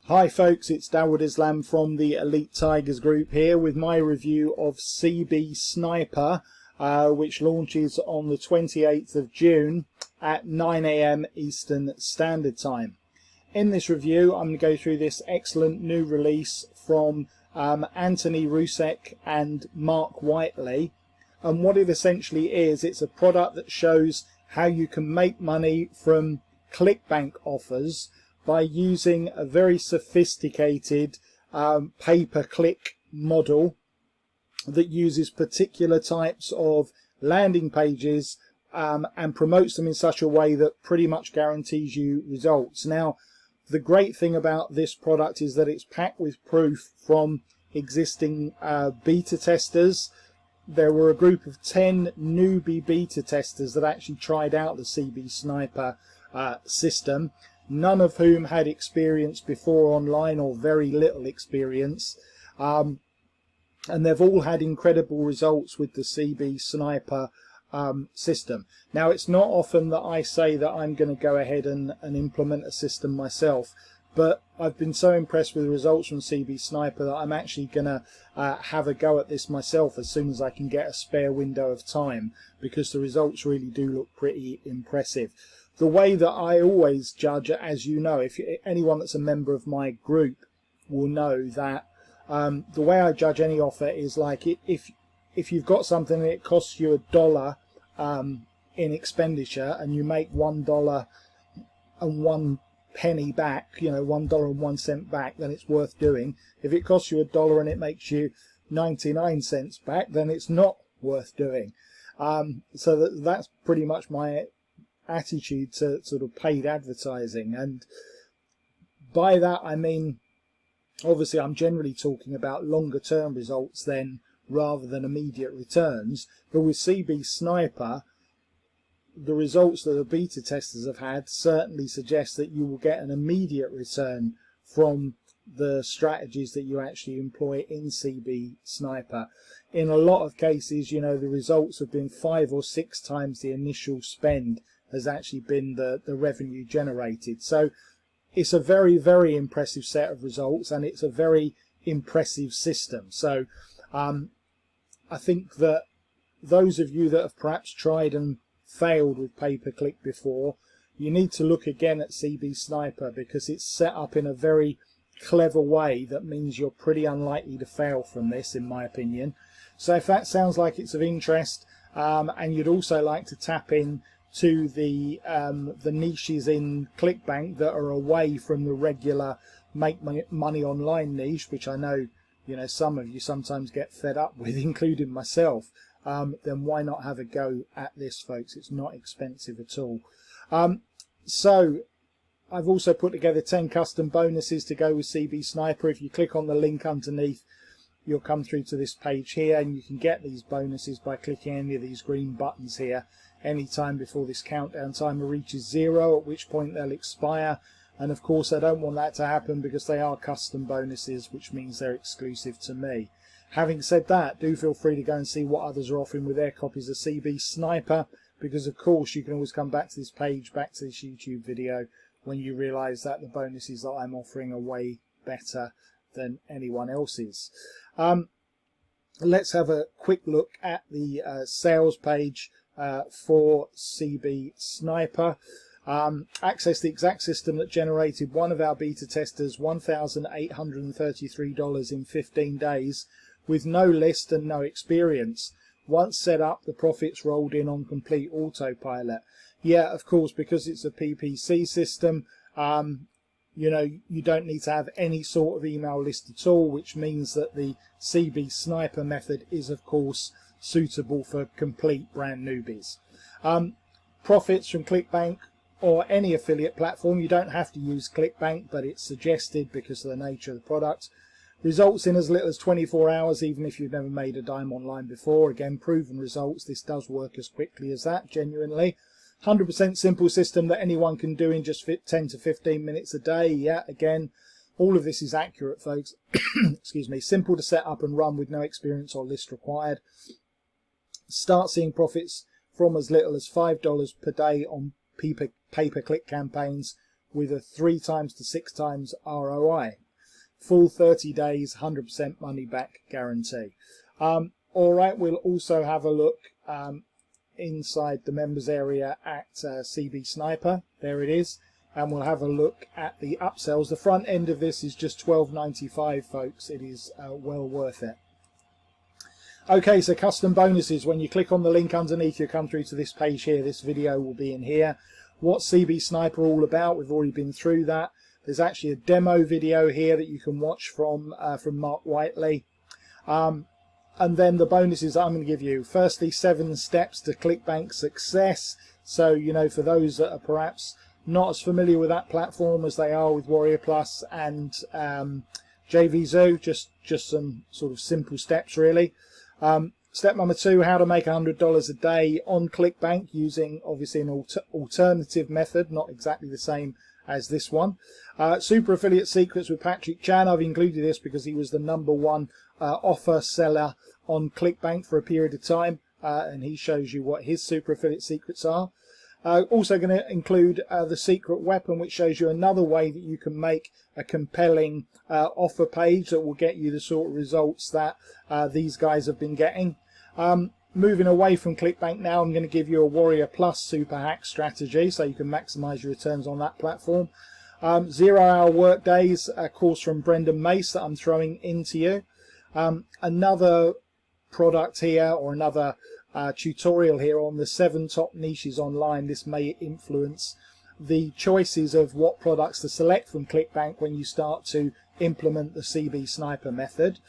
Hi folks, it's Dawud Islam from the Elite Tigers group here with my review of CB Sniper, which launches on the 28th of June at 9 AM Eastern Standard Time. In this review, I'm going to go through this excellent new release from Anthony Roussek and Mark Wightley. And what it essentially is, it's a product that shows how you can make money from Clickbank offers by using a very sophisticated pay-per-click model that uses particular types of landing pages and promotes them in such a way that pretty much guarantees you results. Now, the great thing about this product is that it's packed with proof from existing beta testers. There were a group of 10 newbie beta testers that actually tried out the CB Sniper system, none of whom had experience before online or very little experience, and they've all had incredible results with the CB Sniper system. Now, it's not often that I say that I'm going to go ahead and implement a system myself, but I've been so impressed with the results from CB Sniper that I'm actually going to have a go at this myself as soon as I can get a spare window of time, because the results really do look pretty impressive. The way that I always judge, as you know, if anyone that's a member of my group will know that the way I judge any offer is like if you've got something that it costs you $1 in expenditure and you make $1.01 back, you know, $1.01 back, then it's worth doing. If it costs you $1 and it makes you 99 cents back, then it's not worth doing. So that's pretty much my attitude to sort of paid advertising, and by that I mean, obviously I'm generally talking about longer term results then rather than immediate returns, but with CB Sniper the results that the beta testers have had certainly suggest that you will get an immediate return from the strategies that you actually employ in CB Sniper. In a lot of cases, you know, the results have been 5 or 6 times the initial spend has actually been the revenue generated. So it's a very, very impressive set of results, and it's a very impressive system. So I think that those of you that have perhaps tried and failed with pay-per-click before, you need to look again at CB Sniper, because it's set up in a very clever way that means you're pretty unlikely to fail from this, in my opinion. So if that sounds like it's of interest, and you'd also like to tap in to the niches in Clickbank that are away from the regular make money online niche, which I know, you know, some of you sometimes get fed up with, including myself, then why not have a go at this, folks? It's not expensive at all. So I've also put together 10 custom bonuses to go with CB Sniper. If you click on the link underneath, you'll come through to this page here, and you can get these bonuses by clicking any of these green buttons here any time before this countdown timer reaches 0, at which point they'll expire. And of course I don't want that to happen because they are custom bonuses, which means they're exclusive to me. Having said that, do feel free to go and see what others are offering with their copies of CB Sniper, because of course you can always come back to this page, back to this YouTube video, when you realise that the bonuses that I'm offering are way better than anyone else's. Let's have a quick look at the sales page for CB Sniper. Access the exact system that generated one of our beta testers $1,833 in 15 days with no list and no experience. Once set up, the profits rolled in on complete autopilot. Yeah, of course, because it's a PPC system, you know, you don't need to have any sort of email list at all, which means that the CB Sniper method is, of course, suitable for complete brand newbies. Profits from Clickbank or any affiliate platform, you don't have to use Clickbank, but it's suggested because of the nature of the product. Results in as little as 24 hours, even if you've never made a dime online before. Again, proven results. This does work as quickly as that, genuinely. 100% simple system that anyone can do in just 10 to 15 minutes a day. Yeah, again, all of this is accurate, folks. Excuse me. Simple to set up and run with no experience or list required. Start seeing profits from as little as $5 per day on pay-per-click campaigns with a 3 times to 6 times ROI. Full 30 days, 100% money back guarantee. All right, we'll also have a look inside the members area at CB Sniper. There it is. And we'll have a look at the upsells. The front end of this is just $12.95, folks. It is well worth it. Okay, so custom bonuses. When you click on the link underneath, you'll come through to this page here. This video will be in here. What's CB Sniper all about? We've already been through that. There's actually a demo video here that you can watch from Mark Wightley. And then the bonuses I'm going to give you. Firstly, 7 steps to Clickbank success. So, you know, for those that are perhaps not as familiar with that platform as they are with Warrior Plus and JVZoo, just some sort of simple steps really. Step number 2, how to make $100 a day on Clickbank using obviously an alternative method, not exactly the same as this one. Super affiliate secrets with Patrick Chan. I've included this because he was the #1 offer seller on Clickbank for a period of time, and he shows you what his super affiliate secrets are. Also going to include the secret weapon, which shows you another way that you can make a compelling offer page that will get you the sort of results that these guys have been getting. Moving away from Clickbank now, I'm going to give you a Warrior Plus super hack strategy so you can maximize your returns on that platform. 0-hour work days, a course from Brendan Mace that I'm throwing into you. Another product here, or another tutorial here on the 7 top niches online. This may influence the choices of what products to select from Clickbank when you start to implement the CB Sniper method.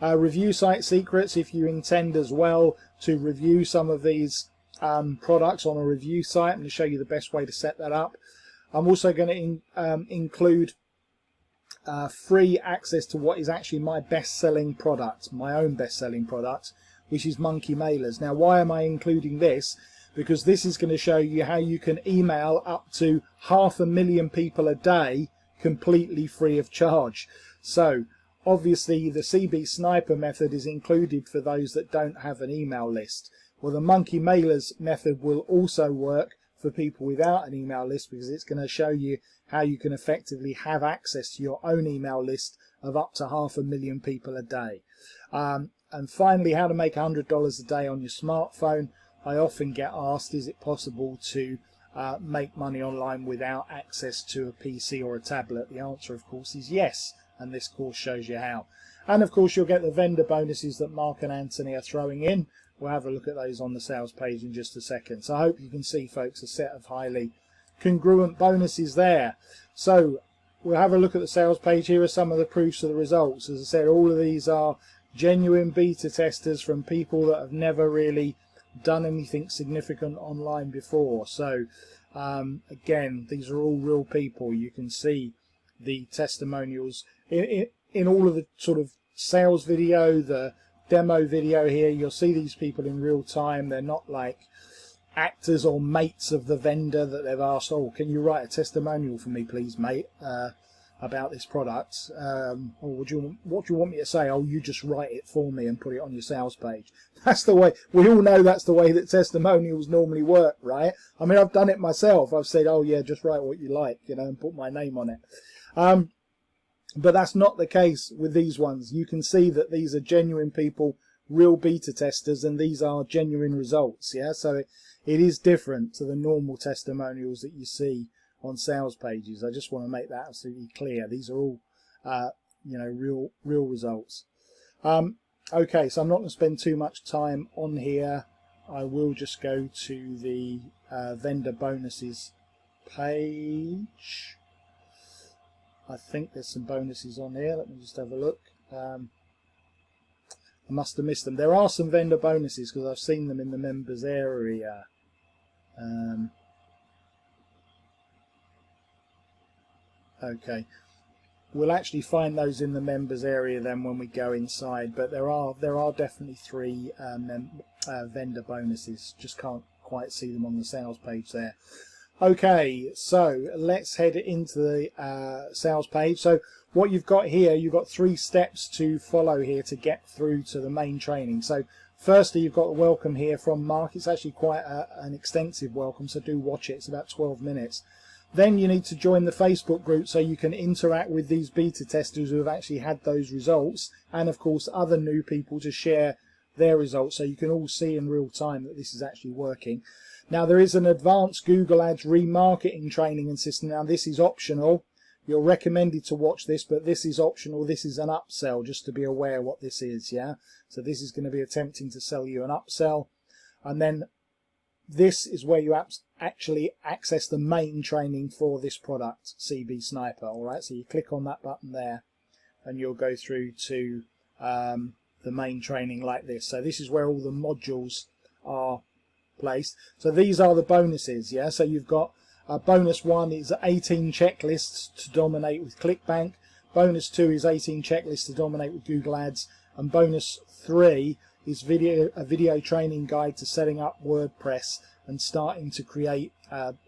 Review site secrets, if you intend as well to review some of these products on a review site. I'm going to show you the best way to set that up. I'm also going to include free access to what is actually my best-selling product, my own best-selling product, which is Monkey Mailers. Now, why am I including this? Because this is going to show you how you can email up to 500,000 people a day completely free of charge. So, obviously, the CB Sniper method is included for those that don't have an email list. Well, the Monkey Mailers method will also work for people without an email list, because it's going to show you how you can effectively have access to your own email list of up to 500,000 people a day. And finally, how to make $100 a day on your smartphone. I often get asked, is it possible to make money online without access to a PC or a tablet? The answer, of course, is yes, and this course shows you how. And of course, you'll get the vendor bonuses that Mark and Anthony are throwing in. We'll have a look at those on the sales page in just a second. So I hope you can see, folks, a set of highly congruent bonuses there. So we'll have a look at the sales page. Here are some of the proofs of the results. As I said, all of these are genuine beta testers from people that have never really done anything significant online before. So again, these are all real people. You can see the testimonials in all of the sort of sales video, the demo video here. You'll see these people in real time. They're not like actors or mates of the vendor that they've asked, oh, can you write a testimonial for me please, mate, about this product, or what do you want me to say? Oh, you just write it for me and put it on your sales page. That's the way, we all know that's the way that testimonials normally work, right? I mean, I've done it myself. I've said, oh yeah, just write what you like, you know, and put my name on it. But that's not the case with these ones. You can see that these are genuine people, real beta testers, and these are genuine results. Yeah, so it is different to the normal testimonials that you see on sales pages. I just want to make that absolutely clear. These are all, you know, real results. Okay, so I'm not going to spend too much time on here. I will just go to the vendor bonuses page. I think there's some bonuses on here. Let me just have a look. I must have missed them. There are some vendor bonuses because I've seen them in the members area. Okay, we'll actually find those in the members area then when we go inside. But there are definitely 3 vendor bonuses. Just can't quite see them on the sales page there. Okay, so let's head into the sales page. So what you've got here, you've got 3 steps to follow here to get through to the main training. So firstly, you've got the welcome here from Mark. It's actually quite an extensive welcome, so do watch it. It's about 12 minutes. Then you need to join the Facebook group so you can interact with these beta testers who have actually had those results, and of course other new people to share their results so you can all see in real time that this is actually working. Now there is an advanced Google Ads remarketing training and system. Now this is optional. You're recommended to watch this, but this is optional. This is an upsell, just to be aware what this is, yeah? So this is going to be attempting to sell you an upsell. And then this is where you actually access the main training for this product, CB Sniper, alright? So you click on that button there and you'll go through to the main training like this. So this is where all the modules are placed. So these are the bonuses, yeah? So you've got bonus 1 is 18 checklists to dominate with Clickbank. Bonus 2 is 18 checklists to dominate with Google Ads. And bonus 3 is a video training guide to setting up WordPress and starting to create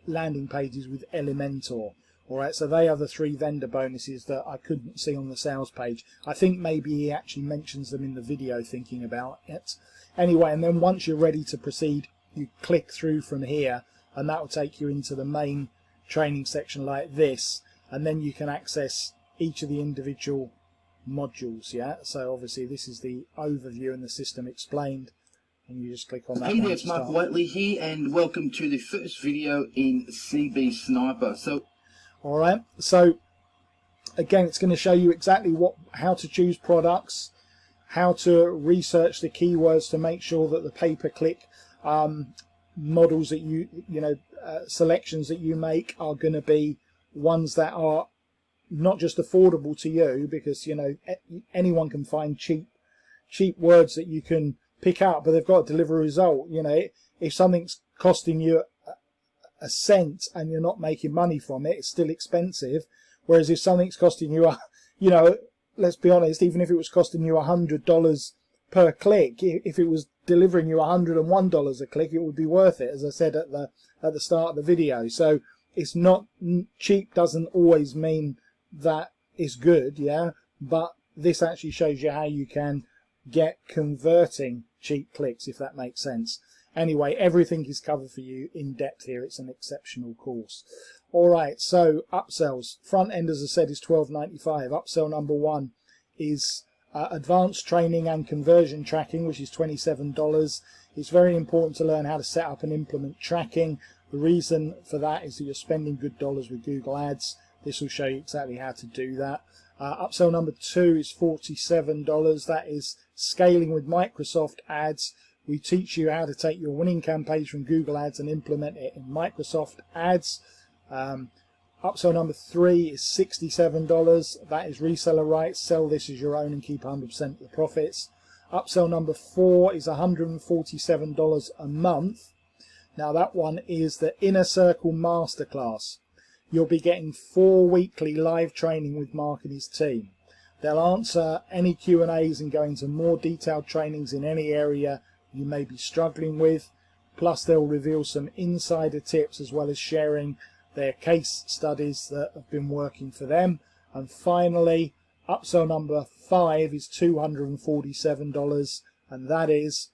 landing pages with Elementor. Alright, so they are the 3 vendor bonuses that I couldn't see on the sales page. I think maybe he actually mentions them in the video thinking about it. Anyway, and then once you're ready to proceed, you click through from here and that will take you into the main training section like this, and then you can access each of the individual modules, yeah? So obviously this is the overview and the system explained, and you just click on that. Hey there, it's Mark Wightley here, and welcome to the first video in CB Sniper. Alright, so again it's going to show you exactly how to choose products, how to research the keywords to make sure that the pay-per-click models that selections that you make are going to be ones that are not just affordable to you, because anyone can find cheap words that you can pick out, but they've got to deliver a result. If something's costing you a cent and you're not making money from it, it's still expensive. Whereas if something's costing you let's be honest, even if it was costing you $100 per click, if it was delivering you $101 a click, it would be worth it, as I said at the start of the video. So it's not cheap, doesn't always mean that it's good, yeah, but this actually shows you how you can get converting cheap clicks, if that makes sense. Anyway, everything is covered for you in depth here. It's an exceptional course. Alright, so upsells. Front end, as I said, is $12.95. Upsell number 1 is advanced training and conversion tracking, which is $27. It's very important to learn how to set up and implement tracking. The reason for that is that you're spending good dollars with Google Ads. This will show you exactly how to do that. Upsell number 2 is $47. That is scaling with Microsoft Ads. We teach you how to take your winning campaigns from Google Ads and implement it in Microsoft Ads. Upsell number 3 is $67. That is reseller rights. Sell this as your own and keep 100% of the profits. Upsell number 4 is $147 a month. Now that one is the Inner Circle Masterclass. You'll be getting 4 weekly live training with Mark and his team. They'll answer any Q&As and go into more detailed trainings in any area you may be struggling with. Plus they'll reveal some insider tips as well as sharing their case studies that have been working for them. And finally, upsell number 5 is $247, and that is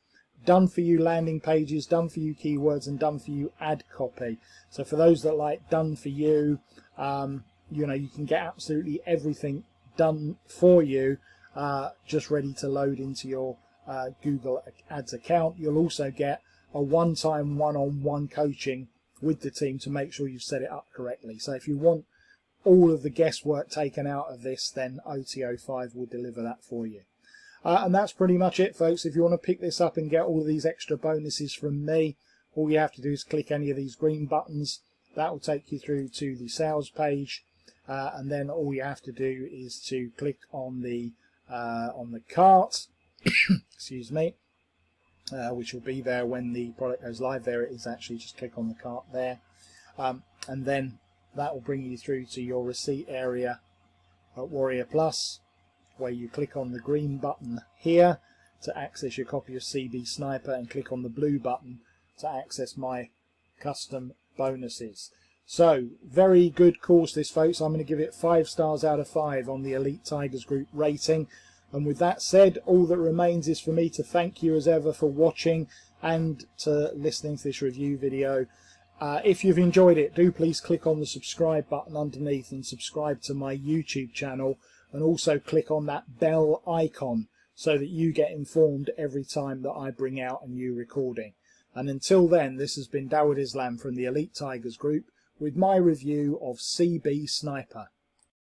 done for you landing pages, done for you keywords, and done for you ad copy. So for those that like done for you, you can get absolutely everything done for you, just ready to load into your Google Ads account. You'll also get a one-time one-on-one coaching with the team to make sure you've set it up correctly. So if you want all of the guesswork taken out of this, then OTO5 will deliver that for you. And that's pretty much it, folks. If you want to pick this up and get all of these extra bonuses from me, all you have to do is click any of these green buttons. That will take you through to the sales page, and then all you have to do is to click on the cart excuse me, which will be there when the product goes live. There it is, actually. Just click on the cart there, and then that will bring you through to your receipt area at Warrior Plus, where you click on the green button here to access your copy of CB Sniper, and click on the blue button to access my custom bonuses. So very good course this, folks. I'm going to give it 5 stars out of 5 on the Elite Tigers Group rating. And with that said, all that remains is for me to thank you as ever for watching and to listening to this review video. If you've enjoyed it, do please click on the subscribe button underneath and subscribe to my YouTube channel, and also click on that bell icon so that you get informed every time that I bring out a new recording. And until then, this has been Dawud Islam from the Elite Tigers Group with my review of CB Sniper.